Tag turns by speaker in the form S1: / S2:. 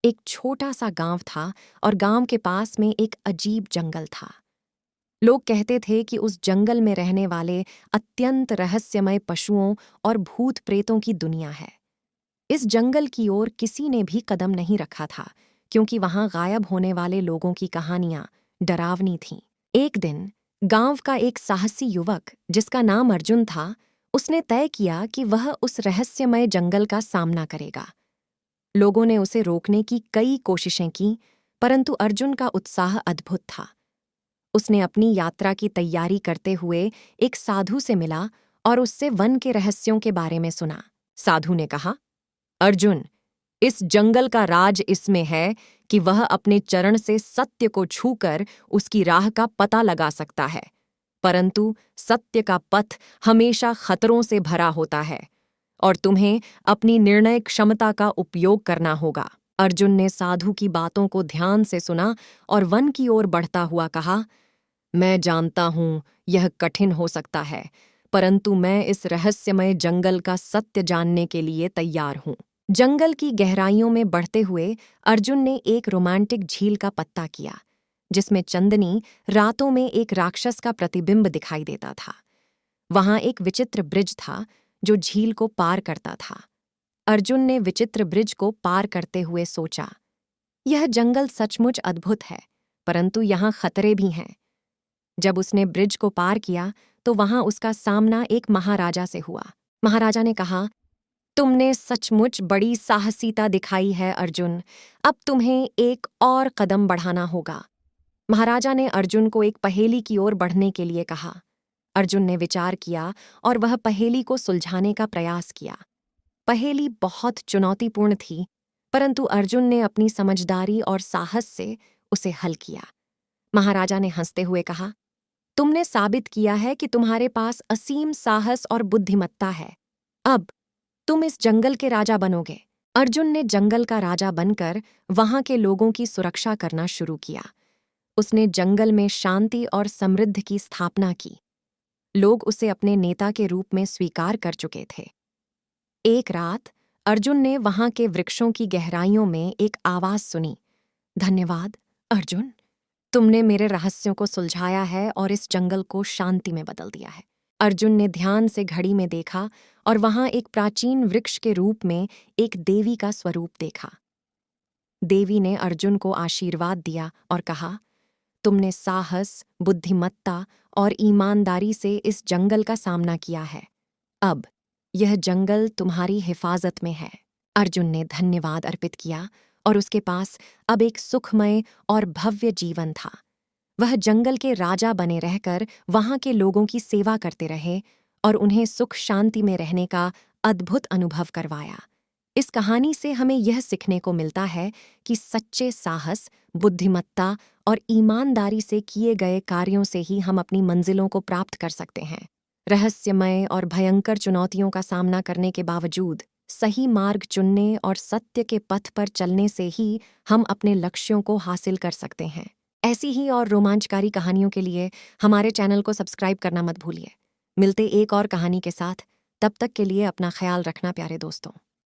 S1: एक छोटा सा गांव था और गांव के पास में एक अजीब जंगल था। लोग कहते थे कि उस जंगल में रहने वाले अत्यंत रहस्यमय पशुओं और भूत प्रेतों की दुनिया है। इस जंगल की ओर किसी ने भी कदम नहीं रखा था, क्योंकि वहां गायब होने वाले लोगों की कहानियां डरावनी थीं। एक दिन गांव का एक साहसी युवक, जिसका नाम अर्जुन था, उसने तय किया कि वह उस रहस्यमय जंगल का सामना करेगा। लोगों ने उसे रोकने की कई कोशिशें की, परंतु अर्जुन का उत्साह अद्भुत था। उसने अपनी यात्रा की तैयारी करते हुए एक साधु से मिला और उससे वन के रहस्यों के बारे में सुना। साधु ने कहा, अर्जुन, इस जंगल का राज इसमें है कि वह अपने चरण से सत्य को छूकर उसकी राह का पता लगा सकता है, परंतु सत्य का पथ हमेशा खतरों से भरा होता है और तुम्हें अपनी निर्णय क्षमता का उपयोग करना होगा। अर्जुन ने साधु की बातों को ध्यान से सुना और वन की ओर बढ़ता हुआ कहा, मैं जानता हूं यह कठिन हो सकता है, परंतु मैं इस रहस्यमय जंगल का सत्य जानने के लिए तैयार हूं। जंगल की गहराइयों में बढ़ते हुए अर्जुन ने एक रोमांटिक झील का पत्ता किया, जिसमें चंदनी रातों में एक राक्षस का प्रतिबिंब दिखाई देता था। वहां एक विचित्र ब्रिज था जो झील को पार करता था। अर्जुन ने विचित्र ब्रिज को पार करते हुए सोचा, यह जंगल सचमुच अद्भुत है, परंतु यहाँ खतरे भी हैं। जब उसने ब्रिज को पार किया तो वहां उसका सामना एक महाराजा से हुआ। महाराजा ने कहा, तुमने सचमुच बड़ी साहसीता दिखाई है अर्जुन, अब तुम्हें एक और कदम बढ़ाना होगा। महाराजा ने अर्जुन को एक पहेली की ओर बढ़ने के लिए कहा। अर्जुन ने विचार किया और वह पहेली को सुलझाने का प्रयास किया। पहेली बहुत चुनौतीपूर्ण थी, परंतु अर्जुन ने अपनी समझदारी और साहस से उसे हल किया। महाराजा ने हंसते हुए कहा, तुमने साबित किया है कि तुम्हारे पास असीम साहस और बुद्धिमत्ता है। अब तुम इस जंगल के राजा बनोगे। अर्जुन ने जंगल का राजा बनकर वहां के लोगों की सुरक्षा करना शुरू किया। उसने जंगल में शांति और समृद्धि की स्थापना की। लोग उसे अपने नेता के रूप में स्वीकार कर चुके थे। एक रात अर्जुन ने वहां के वृक्षों की गहराइयों में एक आवाज सुनी, धन्यवाद अर्जुन, तुमने मेरे रहस्यों को सुलझाया है और इस जंगल को शांति में बदल दिया है। अर्जुन ने ध्यान से घड़ी में देखा और वहां एक प्राचीन वृक्ष के रूप में एक देवी का स्वरूप देखा। देवी ने अर्जुन को आशीर्वाद दिया और कहा, तुमने साहस, बुद्धिमत्ता और ईमानदारी से इस जंगल का सामना किया है। अब यह जंगल तुम्हारी हिफाजत में है। अर्जुन ने धन्यवाद अर्पित किया और उसके पास अब एक सुखमय और भव्य जीवन था। वह जंगल के राजा बने रहकर वहां के लोगों की सेवा करते रहे और उन्हें सुख शांति में रहने का अद्भुत अनुभव करवाया। इस कहानी से हमें यह सीखने को मिलता है कि सच्चे साहस, बुद्धिमत्ता और ईमानदारी से किए गए कार्यों से ही हम अपनी मंजिलों को प्राप्त कर सकते हैं। रहस्यमय और भयंकर चुनौतियों का सामना करने के बावजूद सही मार्ग चुनने और सत्य के पथ पर चलने से ही हम अपने लक्ष्यों को हासिल कर सकते हैं। ऐसी ही और रोमांचकारी कहानियों के लिए हमारे चैनल को सब्सक्राइब करना मत भूलिए। मिलते एक और कहानी के साथ, तब तक के लिए अपना ख्याल रखना प्यारे दोस्तों।